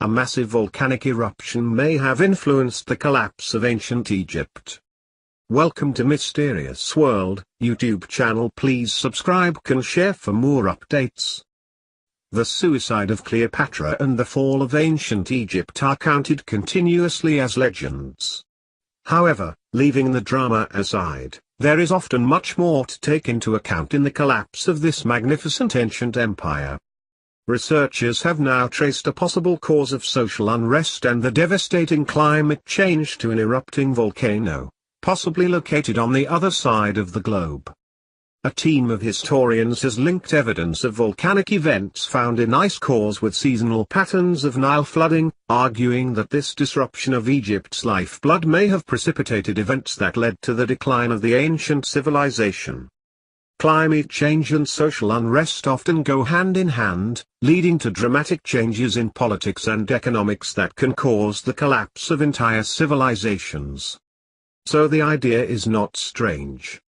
a massive volcanic eruption may have influenced the collapse of ancient Egypt. Welcome to Mysterious World YouTube channel. Please subscribe and share for more updates. The suicide of Cleopatra and the fall of ancient Egypt are counted continuously as legends. However, leaving the drama aside, there is often much more to take into account in the collapse of this magnificent ancient empire. Researchers have now traced a possible cause of social unrest and the devastating climate change to an erupting volcano, possibly located on the other side of the globe. A team of historians has linked evidence of volcanic events found in ice cores with seasonal patterns of Nile flooding, arguing that this disruption of Egypt's lifeblood may have precipitated events that led to the decline of the ancient civilization. Climate change and social unrest often go hand in hand, leading to dramatic changes in politics and economics that can cause the collapse of entire civilizations. So the idea is not strange.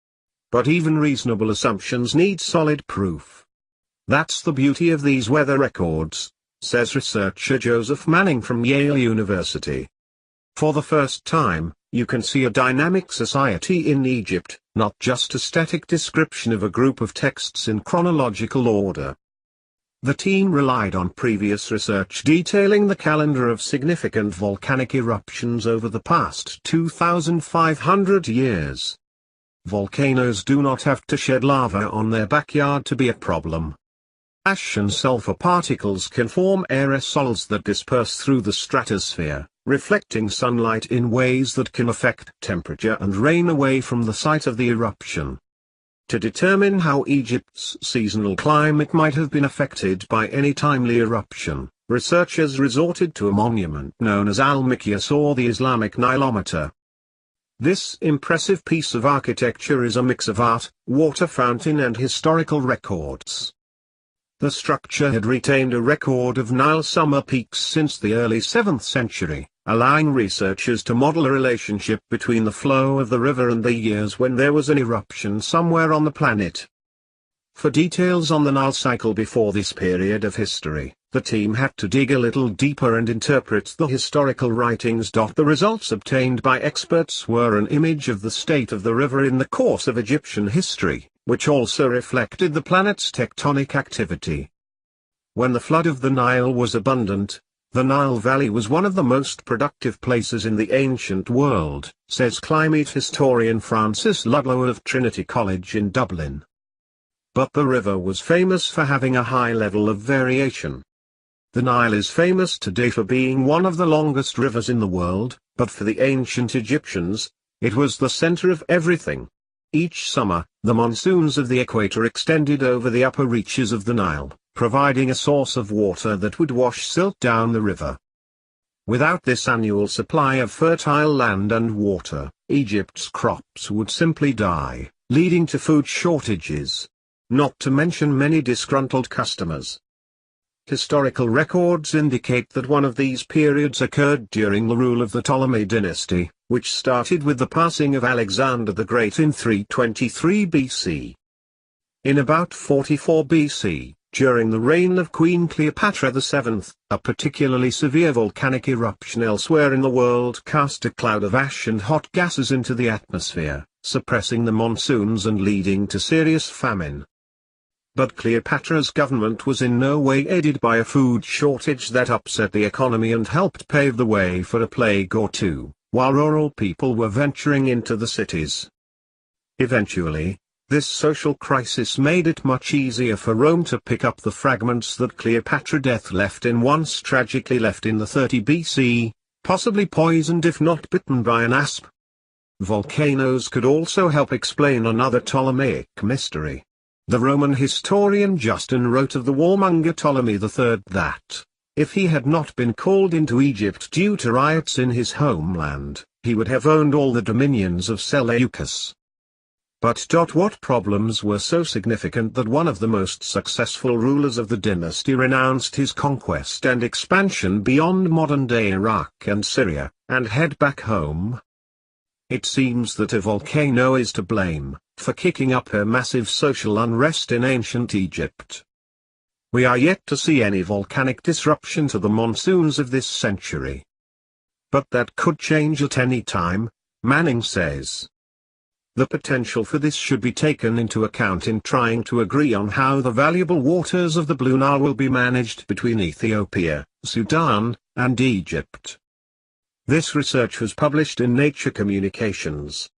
But even reasonable assumptions need solid proof. That's the beauty of these weather records, says researcher Joseph Manning from Yale University. For the first time, you can see a dynamic society in Egypt, not just a static description of a group of texts in chronological order. The team relied on previous research detailing the calendar of significant volcanic eruptions over the past 2,500 years. Volcanoes do not have to shed lava on their backyard to be a problem. Ash and sulfur particles can form aerosols that disperse through the stratosphere, reflecting sunlight in ways that can affect temperature and rain away from the site of the eruption. To determine how Egypt's seasonal climate might have been affected by any timely eruption, researchers resorted to a monument known as Al-Miqyas, or the Islamic Nilometer. This impressive piece of architecture is a mix of art, water fountain and historical records. The structure had retained a record of Nile summer peaks since the early 7th century, allowing researchers to model a relationship between the flow of the river and the years when there was an eruption somewhere on the planet. For details on the Nile cycle before this period of history, the team had to dig a little deeper and interpret the historical writings. The results obtained by experts were an image of the state of the river in the course of Egyptian history, which also reflected the planet's tectonic activity. When the flood of the Nile was abundant, the Nile Valley was one of the most productive places in the ancient world, says climate historian Francis Ludlow of Trinity College in Dublin. But the river was famous for having a high level of variation. The Nile is famous today for being one of the longest rivers in the world, but for the ancient Egyptians, it was the center of everything. Each summer, the monsoons of the equator extended over the upper reaches of the Nile, providing a source of water that would wash silt down the river. Without this annual supply of fertile land and water, Egypt's crops would simply die, leading to food shortages. Not to mention many disgruntled customers. Historical records indicate that one of these periods occurred during the rule of the Ptolemy dynasty, which started with the passing of Alexander the Great in 323 BC. In about 44 BC, during the reign of Queen Cleopatra VII, a particularly severe volcanic eruption elsewhere in the world cast a cloud of ash and hot gases into the atmosphere, suppressing the monsoons and leading to serious famine. But Cleopatra's government was in no way aided by a food shortage that upset the economy and helped pave the way for a plague or two, while rural people were venturing into the cities. Eventually, this social crisis made it much easier for Rome to pick up the fragments that Cleopatra death left in once tragically left in the 30 BC, possibly poisoned if not bitten by an asp. Volcanoes could also help explain another Ptolemaic mystery. The Roman historian Justin wrote of the warmonger Ptolemy III that, if he had not been called into Egypt due to riots in his homeland, he would have owned all the dominions of Seleucus. But what problems were so significant that one of the most successful rulers of the dynasty renounced his conquest and expansion beyond modern-day Iraq and Syria, and head back home? It seems that a volcano is to blame for kicking up a massive social unrest in ancient Egypt. We are yet to see any volcanic disruption to the monsoons of this century. But that could change at any time, Manning says. The potential for this should be taken into account in trying to agree on how the valuable waters of the Blue Nile will be managed between Ethiopia, Sudan, and Egypt. This research was published in Nature Communications.